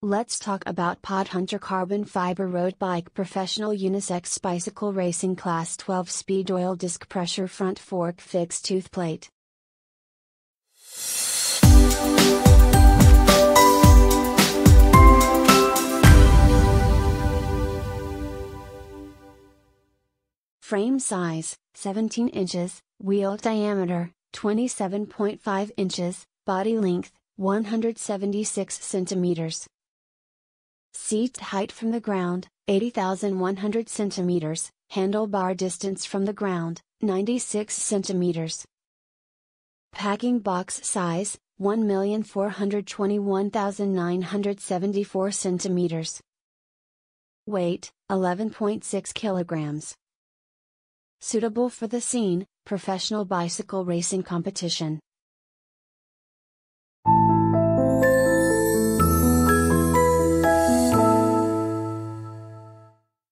Let's talk about POTHUNTER Carbon Fiber Road Bike Professional Unisex Bicycle Racing Class 12 Speed Oil Disc Pressure Front Fork Fixed Tooth Plate. Frame size, 17 inches, wheel diameter, 27.5 inches, body length, 176 centimeters. Seat height from the ground, 80,100 centimeters, handlebar distance from the ground, 96 centimeters. Packing box size, 1,421,974 centimeters. Weight, 11.6 kilograms. Suitable for the scene, professional bicycle racing competition.